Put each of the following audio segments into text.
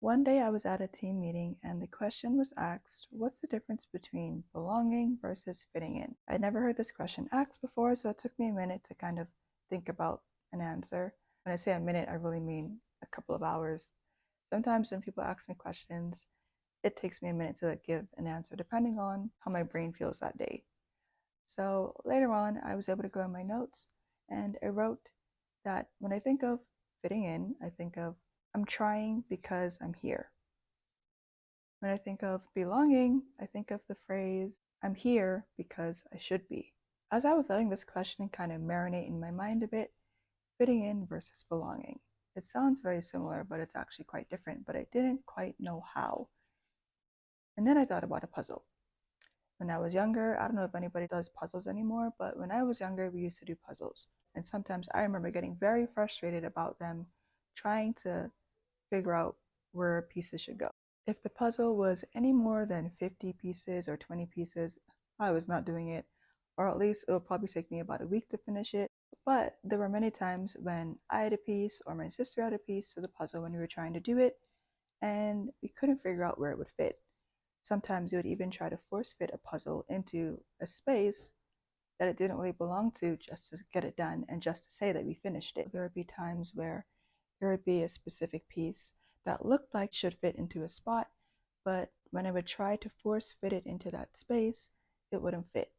One day I was at a team meeting and the question was asked, what's the difference between belonging versus fitting in? I'd never heard this question asked before, so it took me a minute to kind of think about an answer. When I say a minute, I really mean a couple of hours. Sometimes when people ask me questions, it takes me a minute to give an answer depending on how my brain feels that day. So later on, I was able to go in my notes and I wrote that when I think of fitting in, I think of I'm trying because I'm here. When I think of belonging, I think of the phrase I'm here because I should be. As I was letting this question kind of marinate in my mind a bit, fitting in versus belonging. It sounds very similar, but it's actually quite different, but I didn't quite know how. And then I thought about a puzzle. When I was younger, I don't know if anybody does puzzles anymore, but when I was younger, we used to do puzzles. And sometimes I remember getting very frustrated about them trying to figure out where pieces should go. If the puzzle was any more than 50 pieces or 20 pieces, I was not doing it, or at least it would probably take me about a week to finish it. But there were many times when I had a piece or my sister had a piece to the puzzle when we were trying to do it, and we couldn't figure out where it would fit. Sometimes we would even try to force fit a puzzle into a space that it didn't really belong to just to get it done and just to say that we finished it. There would be times where there would be a specific piece that looked like should fit into a spot, but when I would try to force fit it into that space, it wouldn't fit.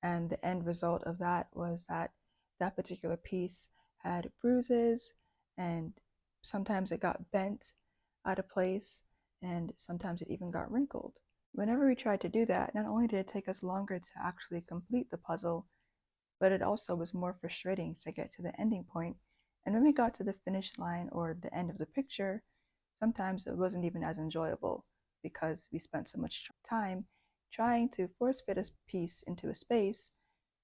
And the end result of that was that that particular piece had bruises, and sometimes it got bent out of place, and sometimes it even got wrinkled. Whenever we tried to do that, not only did it take us longer to actually complete the puzzle, but it also was more frustrating to get to the ending point. And when we got to the finish line or the end of the picture, sometimes it wasn't even as enjoyable because we spent so much time trying to force fit a piece into a space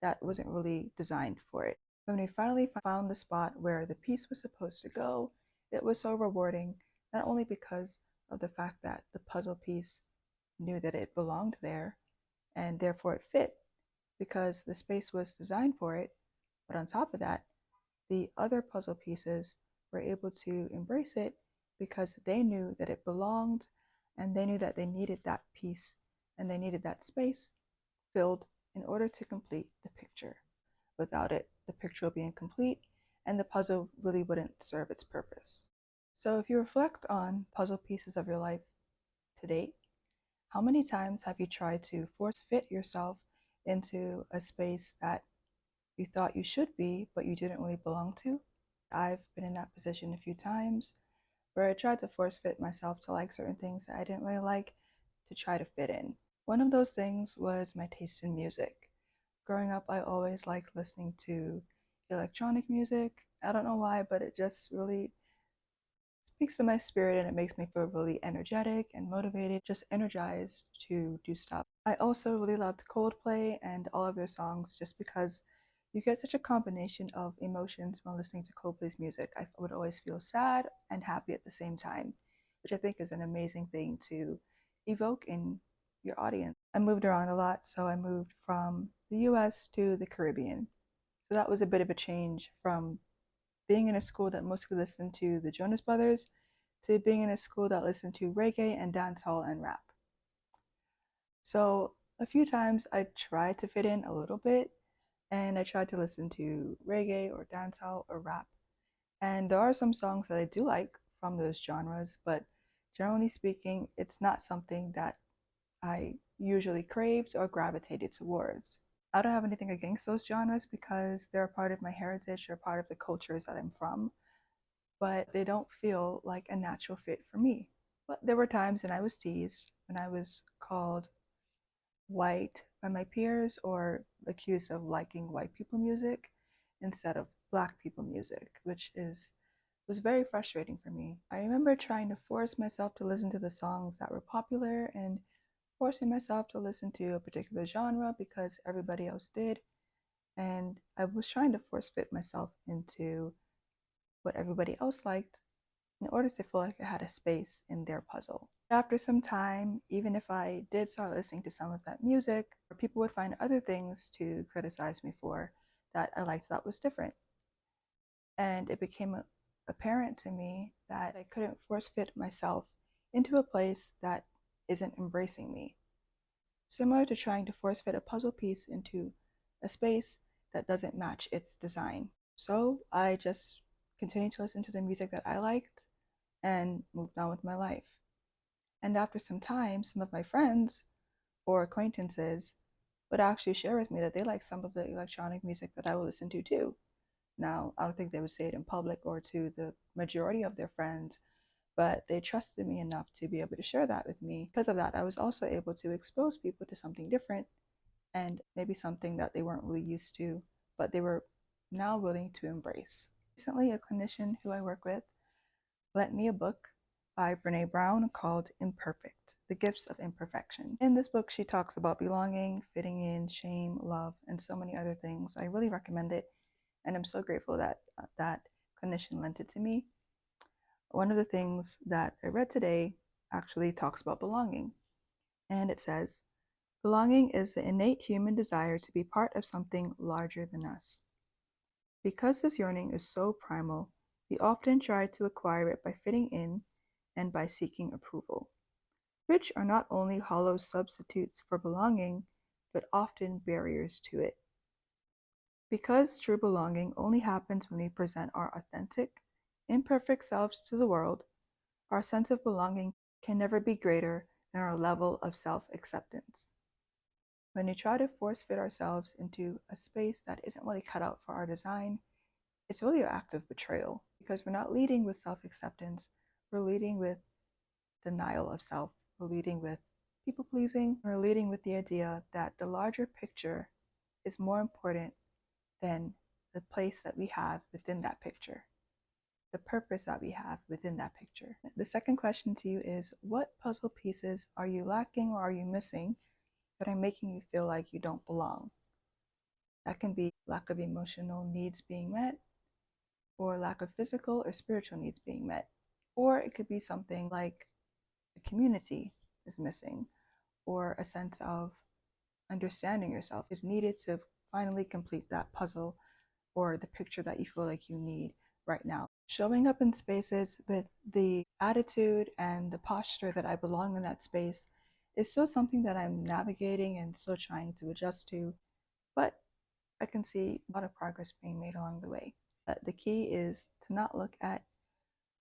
that wasn't really designed for it. When we finally found the spot where the piece was supposed to go, it was so rewarding, not only because of the fact that the puzzle piece knew that it belonged there and therefore it fit because the space was designed for it, but on top of that, the other puzzle pieces were able to embrace it because they knew that it belonged and they knew that they needed that piece and they needed that space filled in order to complete the picture. Without it, the picture would be incomplete and the puzzle really wouldn't serve its purpose. So, if you reflect on puzzle pieces of your life to date, how many times have you tried to force fit yourself into a space that you thought you should be, but you didn't really belong to? I've been in that position a few times where I tried to force fit myself to like certain things that I didn't really like to try to fit in. One of those things was my taste in music. Growing up, I always liked listening to electronic music. I don't know why, but it just really speaks to my spirit and it makes me feel really energetic and motivated, just energized to do stuff. I also really loved Coldplay and all of their songs just because you get such a combination of emotions when listening to Coldplay's music. I would always feel sad and happy at the same time, which I think is an amazing thing to evoke in your audience. I moved around a lot, so I moved from the US to the Caribbean. So that was a bit of a change from being in a school that mostly listened to the Jonas Brothers to being in a school that listened to reggae and dancehall and rap. So a few times I tried to fit in a little bit and I tried to listen to reggae or dancehall or rap. And there are some songs that I do like from those genres, but generally speaking, it's not something that I usually craved or gravitated towards. I don't have anything against those genres because they're a part of my heritage, they're part of the cultures that I'm from, but they don't feel like a natural fit for me. But there were times when I was teased, when I was called white by my peers or accused of liking white people music instead of black people music, which is was very frustrating for me. I remember trying to force myself to listen to the songs that were popular and forcing myself to listen to a particular genre because everybody else did. And I was trying to force fit myself into what everybody else liked in order to feel like I had a space in their puzzle. After some time, even if I did start listening to some of that music, people would find other things to criticize me for that I liked that was different. And it became apparent to me that I couldn't force fit myself into a place that isn't embracing me. Similar to trying to force fit a puzzle piece into a space that doesn't match its design. So I just continued to listen to the music that I liked and moved on with my life. And after some time, some of my friends or acquaintances would actually share with me that they like some of the electronic music that I would listen to too. Now, I don't think they would say it in public or to the majority of their friends, but they trusted me enough to be able to share that with me. Because of that, I was also able to expose people to something different and maybe something that they weren't really used to, but they were now willing to embrace. Recently, a clinician who I work with lent me a book by Brene Brown called Imperfect: The Gifts of Imperfection. In this book, she talks about belonging, fitting in, shame, love, and so many other things. I really recommend it, and I'm so grateful that that clinician lent it to me. One of the things that I read today actually talks about belonging, and it says, belonging is the innate human desire to be part of something larger than us. Because this yearning is so primal, we often try to acquire it by fitting in and by seeking approval, which are not only hollow substitutes for belonging, but often barriers to it. Because true belonging only happens when we present our authentic, imperfect selves to the world, our sense of belonging can never be greater than our level of self acceptance. When we try to force fit ourselves into a space that isn't really cut out for our design, it's really an act of betrayal because we're not leading with self acceptance, we're leading with denial of self, we're leading with people pleasing, we're leading with the idea that the larger picture is more important than the place that we have within that picture, the purpose that we have within that picture. The second question to you is, what puzzle pieces are you lacking or are you missing that are making you feel like you don't belong? That can be lack of emotional needs being met, or lack of physical or spiritual needs being met. Or it could be something like a community is missing, or a sense of understanding yourself is needed to finally complete that puzzle or the picture that you feel like you need right now. Showing up in spaces with the attitude and the posture that I belong in that space is still something that I'm navigating and still trying to adjust to, but I can see a lot of progress being made along the way. But the key is to not look at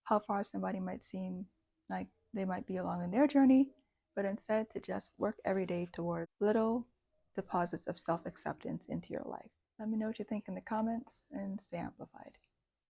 how far somebody might seem like they might be along in their journey, but instead to just work every day toward little deposits of self acceptance into your life. Let me know what you think in the comments and stay amplified.